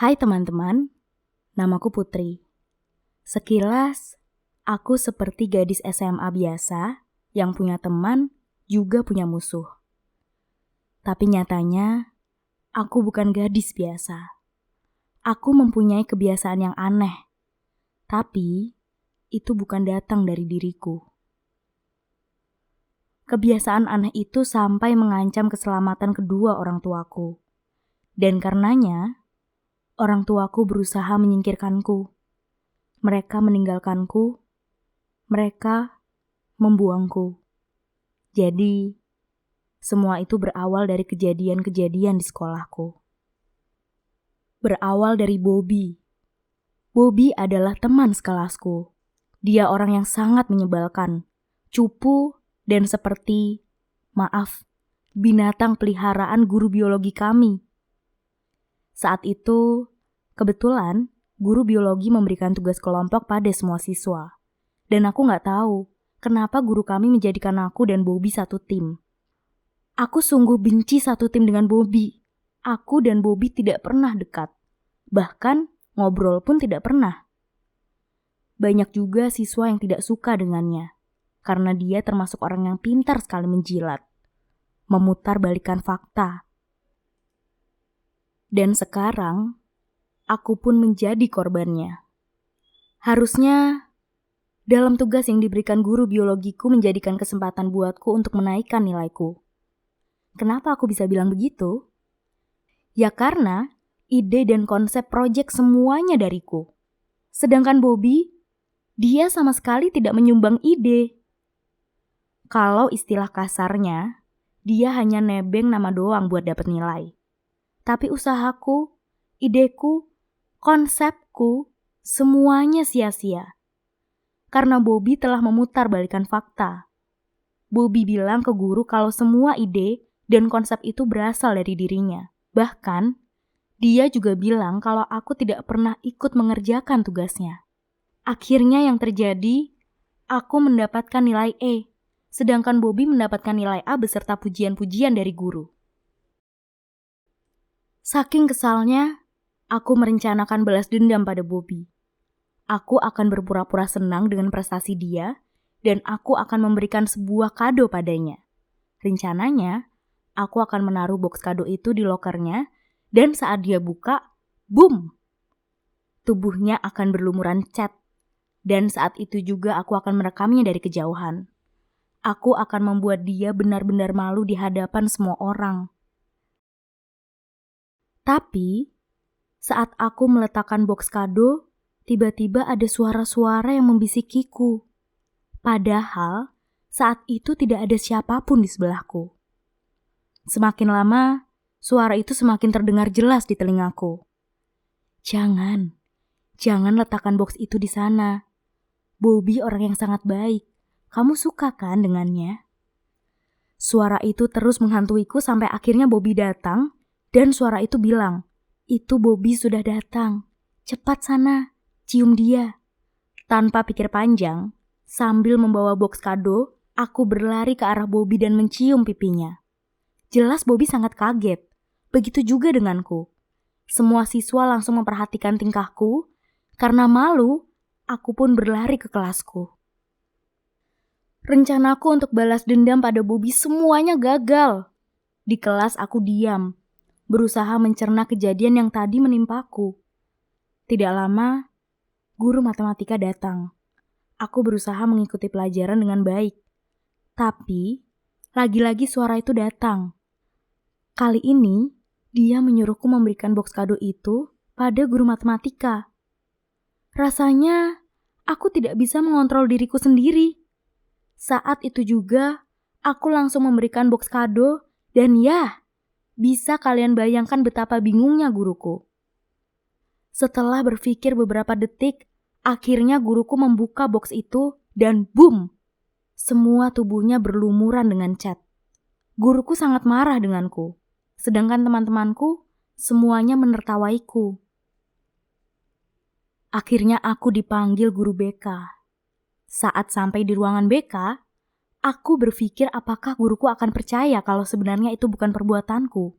Hai teman-teman, namaku Putri. Sekilas, aku seperti gadis SMA biasa yang punya teman juga punya musuh. Tapi nyatanya, aku bukan gadis biasa. Aku mempunyai kebiasaan yang aneh, tapi itu bukan datang dari diriku. Kebiasaan aneh itu sampai mengancam keselamatan kedua orang tuaku. Dan karenanya, orang tuaku berusaha menyingkirkanku. Mereka meninggalkanku, mereka membuangku. Jadi, semua itu berawal dari kejadian-kejadian di sekolahku. Berawal dari Bobby. Bobby adalah teman sekelasku. Dia orang yang sangat menyebalkan, cupu, dan seperti, binatang peliharaan guru biologi kami. Saat itu, kebetulan guru biologi memberikan tugas kelompok pada semua siswa. Dan aku gak tahu kenapa guru kami menjadikan aku dan Bobby satu tim. Aku sungguh benci satu tim dengan Bobby. Aku dan Bobby tidak pernah dekat. Bahkan ngobrol pun tidak pernah. Banyak juga siswa yang tidak suka dengannya. Karena dia termasuk orang yang pintar sekali menjilat. Memutar balikan fakta. Dan sekarang, aku pun menjadi korbannya. Harusnya, dalam tugas yang diberikan guru biologiku menjadikan kesempatan buatku untuk menaikkan nilaiku. Kenapa aku bisa bilang begitu? Ya karena ide dan konsep proyek semuanya dariku. Sedangkan Bobby, dia sama sekali tidak menyumbang ide. Kalau istilah kasarnya, dia hanya nebeng nama doang buat dapat nilai. Tapi usahaku, ideku, konsepku, semuanya sia-sia. Karena Bobby telah memutar balikan fakta. Bobby bilang ke guru kalau semua ide dan konsep itu berasal dari dirinya. Bahkan, dia juga bilang kalau aku tidak pernah ikut mengerjakan tugasnya. Akhirnya yang terjadi, aku mendapatkan nilai E, sedangkan Bobby mendapatkan nilai A beserta pujian-pujian dari guru. Saking kesalnya, aku merencanakan balas dendam pada Bobby. Aku akan berpura-pura senang dengan prestasi dia, dan aku akan memberikan sebuah kado padanya. Rencananya, aku akan menaruh box kado itu di lokernya, dan saat dia buka, boom! Tubuhnya akan berlumuran cat, dan saat itu juga aku akan merekamnya dari kejauhan. Aku akan membuat dia benar-benar malu di hadapan semua orang. Tapi, saat aku meletakkan box kado, tiba-tiba ada suara-suara yang membisikiku. Padahal, saat itu tidak ada siapapun di sebelahku. Semakin lama, suara itu semakin terdengar jelas di telingaku. Jangan letakkan box itu di sana. Bobby orang yang sangat baik. Kamu suka kan dengannya? Suara itu terus menghantuiku sampai akhirnya Bobby datang dan suara itu bilang, "Itu Bobby sudah datang. Cepat sana, cium dia." Tanpa pikir panjang, sambil membawa box kado, aku berlari ke arah Bobby dan mencium pipinya. Jelas Bobby sangat kaget. Begitu juga denganku. Semua siswa langsung memperhatikan tingkahku. Karena malu, aku pun berlari ke kelasku. Rencanaku untuk balas dendam pada Bobby semuanya gagal. Di kelas aku diam, berusaha mencerna kejadian yang tadi menimpaku. Tidak lama, guru matematika datang. Aku berusaha mengikuti pelajaran dengan baik. Tapi, lagi-lagi suara itu datang. Kali ini, dia menyuruhku memberikan box kado itu pada guru matematika. Rasanya, aku tidak bisa mengontrol diriku sendiri. Saat itu juga, aku langsung memberikan box kado dan ya, bisa kalian bayangkan betapa bingungnya guruku. Setelah berpikir beberapa detik, akhirnya guruku membuka box itu dan boom! Semua tubuhnya berlumuran dengan cat. Guruku sangat marah denganku, sedangkan teman-temanku semuanya menertawaiku. Akhirnya aku dipanggil guru BK. Saat sampai di ruangan BK, aku berpikir apakah guruku akan percaya kalau sebenarnya itu bukan perbuatanku.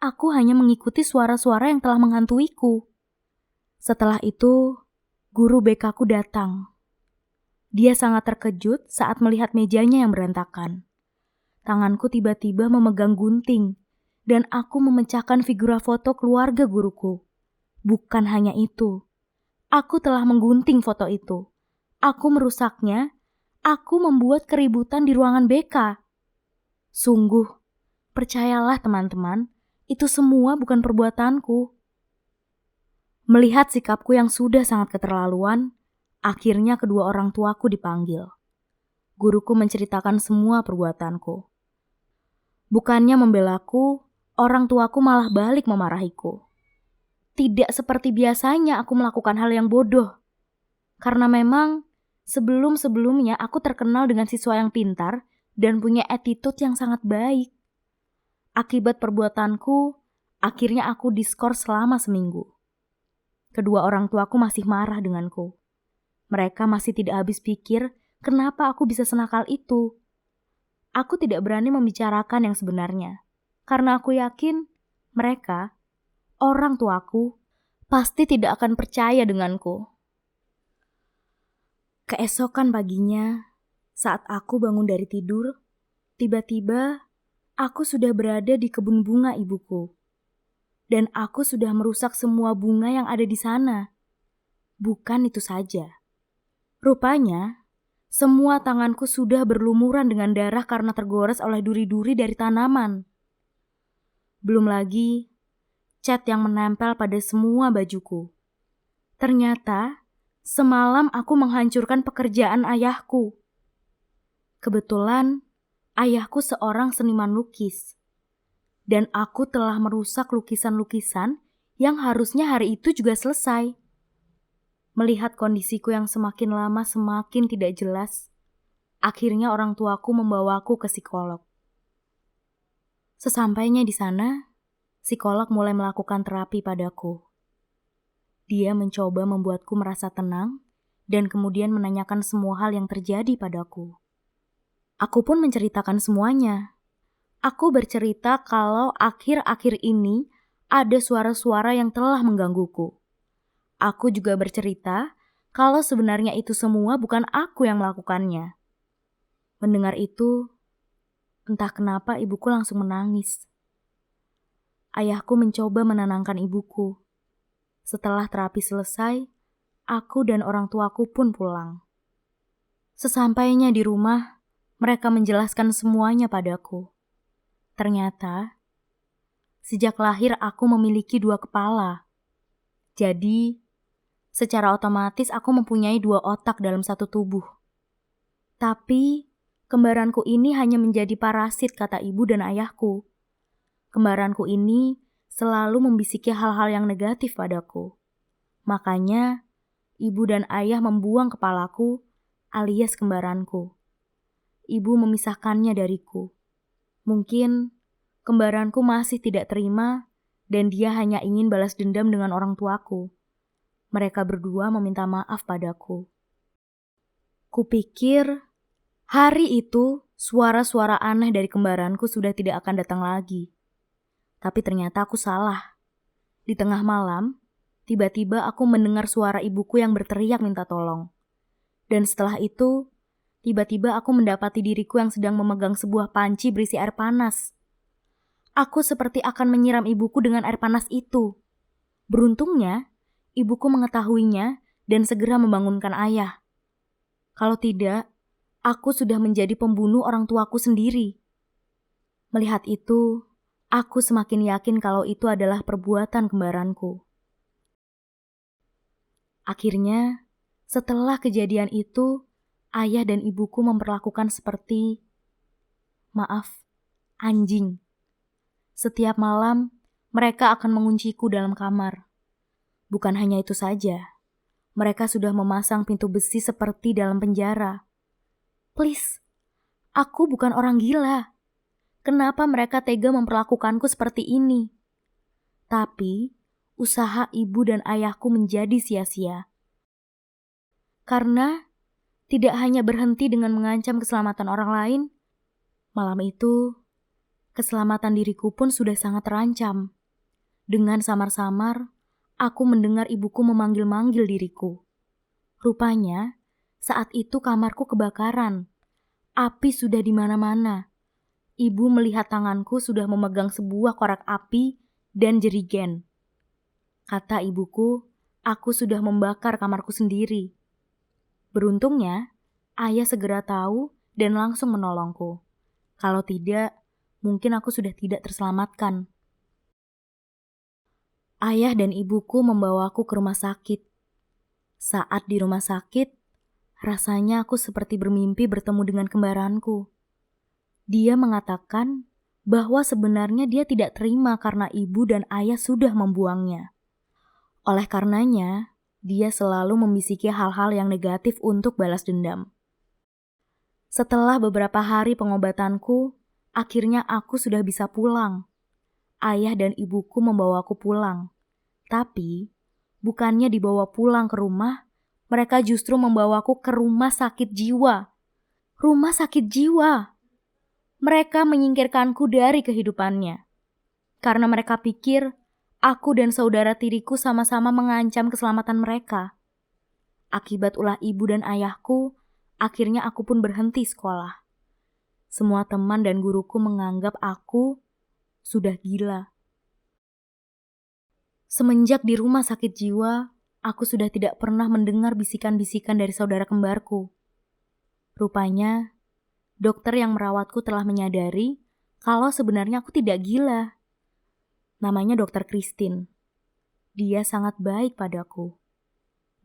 Aku hanya mengikuti suara-suara yang telah menghantuiku. Setelah itu, guru BK ku datang. Dia sangat terkejut saat melihat mejanya yang berantakan. Tanganku tiba-tiba memegang gunting, dan aku memecahkan figura foto keluarga guruku. Bukan hanya itu, aku telah menggunting foto itu. Aku merusaknya, aku membuat keributan di ruangan BK. Sungguh, percayalah teman-teman, itu semua bukan perbuatanku. Melihat sikapku yang sudah sangat keterlaluan, akhirnya kedua orang tuaku dipanggil. Guruku menceritakan semua perbuatanku. Bukannya membelaku, orang tuaku malah balik memarahiku. Tidak seperti biasanya aku melakukan hal yang bodoh. Karena memang sebelum-sebelumnya aku terkenal dengan siswa yang pintar dan punya attitude yang sangat baik. Akibat perbuatanku, akhirnya aku diskors selama seminggu. Kedua orang tuaku masih marah denganku. Mereka masih tidak habis pikir kenapa aku bisa senakal itu. Aku tidak berani membicarakan yang sebenarnya. Karena aku yakin mereka, orang tuaku, pasti tidak akan percaya denganku. Keesokan paginya, saat aku bangun dari tidur, tiba-tiba aku sudah berada di kebun bunga ibuku. Dan aku sudah merusak semua bunga yang ada di sana. Bukan itu saja. Rupanya, semua tanganku sudah berlumuran dengan darah karena tergores oleh duri-duri dari tanaman. Belum lagi, cat yang menempel pada semua bajuku. Ternyata, semalam aku menghancurkan pekerjaan ayahku. Kebetulan, ayahku seorang seniman lukis. Dan aku telah merusak lukisan-lukisan yang harusnya hari itu juga selesai. Melihat kondisiku yang semakin lama semakin tidak jelas, akhirnya orang tuaku membawaku ke psikolog. Sesampainya di sana, psikolog mulai melakukan terapi padaku. Dia mencoba membuatku merasa tenang dan kemudian menanyakan semua hal yang terjadi padaku. Aku pun menceritakan semuanya. Aku bercerita kalau akhir-akhir ini ada suara-suara yang telah menggangguku. Aku juga bercerita kalau sebenarnya itu semua bukan aku yang melakukannya. Mendengar itu, entah kenapa ibuku langsung menangis. Ayahku mencoba menenangkan ibuku. Setelah terapi selesai, aku dan orang tuaku pun pulang. Sesampainya di rumah, mereka menjelaskan semuanya padaku. Ternyata, sejak lahir aku memiliki 2 kepala. Jadi, secara otomatis aku mempunyai 2 otak dalam satu tubuh. Tapi, kembaranku ini hanya menjadi parasit, kata ibu dan ayahku. Kembaranku ini selalu membisiki hal-hal yang negatif padaku. Makanya, ibu dan ayah membuang kepalaku alias kembaranku. Ibu memisahkannya dariku. Mungkin kembaranku masih tidak terima dan dia hanya ingin balas dendam dengan orang tuaku. Mereka berdua meminta maaf padaku. Kupikir hari itu suara-suara aneh dari kembaranku sudah tidak akan datang lagi. Tapi ternyata aku salah. Di tengah malam, tiba-tiba aku mendengar suara ibuku yang berteriak minta tolong. Dan setelah itu, tiba-tiba aku mendapati diriku yang sedang memegang sebuah panci berisi air panas. Aku seperti akan menyiram ibuku dengan air panas itu. Beruntungnya, ibuku mengetahuinya dan segera membangunkan ayah. Kalau tidak, aku sudah menjadi pembunuh orang tuaku sendiri. Melihat itu, aku semakin yakin kalau itu adalah perbuatan kembaranku. Akhirnya, setelah kejadian itu, ayah dan ibuku memperlakukan seperti, maaf, anjing. Setiap malam, mereka akan mengunciku dalam kamar. Bukan hanya itu saja, mereka sudah memasang pintu besi seperti dalam penjara. Please, aku bukan orang gila. Kenapa mereka tega memperlakukanku seperti ini? Tapi, usaha ibu dan ayahku menjadi sia-sia. Karena tidak hanya berhenti dengan mengancam keselamatan orang lain, malam itu, keselamatan diriku pun sudah sangat terancam. Dengan samar-samar, aku mendengar ibuku memanggil-manggil diriku. Rupanya, saat itu kamarku kebakaran. Api sudah di mana-mana. Ibu melihat tanganku sudah memegang sebuah korek api dan jerigen. Kata ibuku, aku sudah membakar kamarku sendiri. Beruntungnya, ayah segera tahu dan langsung menolongku. Kalau tidak, mungkin aku sudah tidak terselamatkan. Ayah dan ibuku membawaku ke rumah sakit. Saat di rumah sakit, rasanya aku seperti bermimpi bertemu dengan kembaranku. Dia mengatakan bahwa sebenarnya dia tidak terima karena ibu dan ayah sudah membuangnya. Oleh karenanya, dia selalu membisiki hal-hal yang negatif untuk balas dendam. Setelah beberapa hari pengobatanku, akhirnya aku sudah bisa pulang. Ayah dan ibuku membawaku pulang. Tapi, bukannya dibawa pulang ke rumah, mereka justru membawaku ke rumah sakit jiwa. Rumah sakit jiwa. Mereka menyingkirkanku dari kehidupannya. Karena mereka pikir, aku dan saudara tiriku sama-sama mengancam keselamatan mereka. Akibat ulah ibu dan ayahku, akhirnya aku pun berhenti sekolah. Semua teman dan guruku menganggap aku sudah gila. Semenjak di rumah sakit jiwa, aku sudah tidak pernah mendengar bisikan-bisikan dari saudara kembarku. Rupanya, dokter yang merawatku telah menyadari kalau sebenarnya aku tidak gila. Namanya Dokter Christine. Dia sangat baik padaku.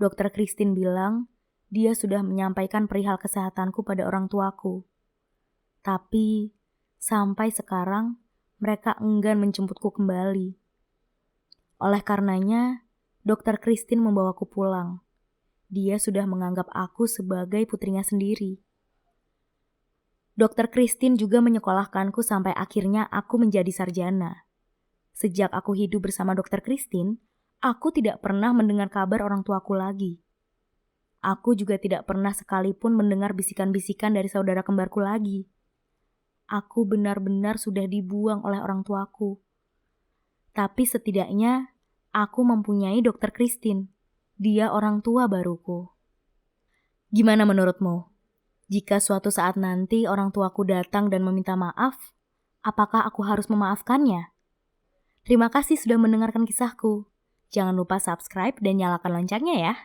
Dokter Christine bilang dia sudah menyampaikan perihal kesehatanku pada orang tuaku. Tapi, sampai sekarang mereka enggan menjemputku kembali. Oleh karenanya, Dokter Christine membawaku pulang. Dia sudah menganggap aku sebagai putrinya sendiri. Dokter Christine juga menyekolahkanku sampai akhirnya aku menjadi sarjana. Sejak aku hidup bersama Dokter Christine, aku tidak pernah mendengar kabar orang tuaku lagi. Aku juga tidak pernah sekalipun mendengar bisikan-bisikan dari saudara kembarku lagi. Aku benar-benar sudah dibuang oleh orang tuaku. Tapi setidaknya, aku mempunyai Dokter Christine. Dia orang tua baruku. Gimana menurutmu? Jika suatu saat nanti orang tuaku datang dan meminta maaf, apakah aku harus memaafkannya? Terima kasih sudah mendengarkan kisahku. Jangan lupa subscribe dan nyalakan loncengnya ya.